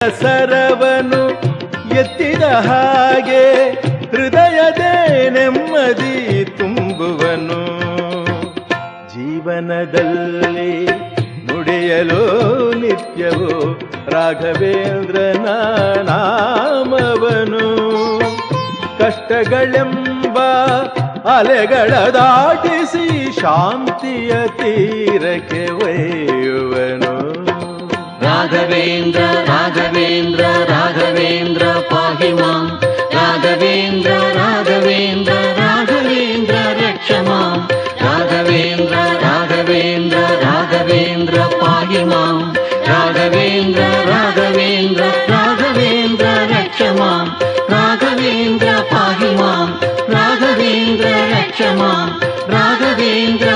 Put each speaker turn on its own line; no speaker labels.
ಸರವನು ಎತ್ತಿದ ಹಾಗೆ ಹೃದಯದೇ ನೆಮ್ಮದಿ ತುಂಬುವನು. ಜೀವನದಲ್ಲಿ ನುಡಿಯಲು ನಿತ್ಯವೂ ರಾಘವೇಂದ್ರನ ನಾಮವನು. ಕಷ್ಟಗಳೆಂಬ ಅಲೆಗಳ ದಾಟಿಸಿ ಶಾಂತಿಯ ತೀರಕ್ಕೆ ಒಯ್ಯುವನು.
ರಾಘವೇಂದ್ರ ರಾಘವೇಂದ್ರ ರಾಘವೇಂದ್ರ ಪಾಹಿ ಮಾಂ. ರಾಘವೇಂದ್ರ ರಾಘವೇಂದ್ರ ರಾಘವೇಂದ್ರ ರಕ್ಷ ಮಾಂ. ರಾಘವೇಂದ್ರ ರಾಘವೇಂದ್ರ ರಾಘವೇಂದ್ರ ಪಾಹಿ ಮಾಂ. ರಾಘವೇಂದ್ರ ರಾಘವೇಂದ್ರ ರಾಘವೇಂದ್ರ ರಕ್ಷ ಮಾಂ. ರಾಘವೇಂದ್ರ ಪಾಹಿ ಮಾಂ. ರಾಘವೇಂದ್ರ ರಕ್ಷ ಮಾಂ. ರಾಘವೇಂದ್ರ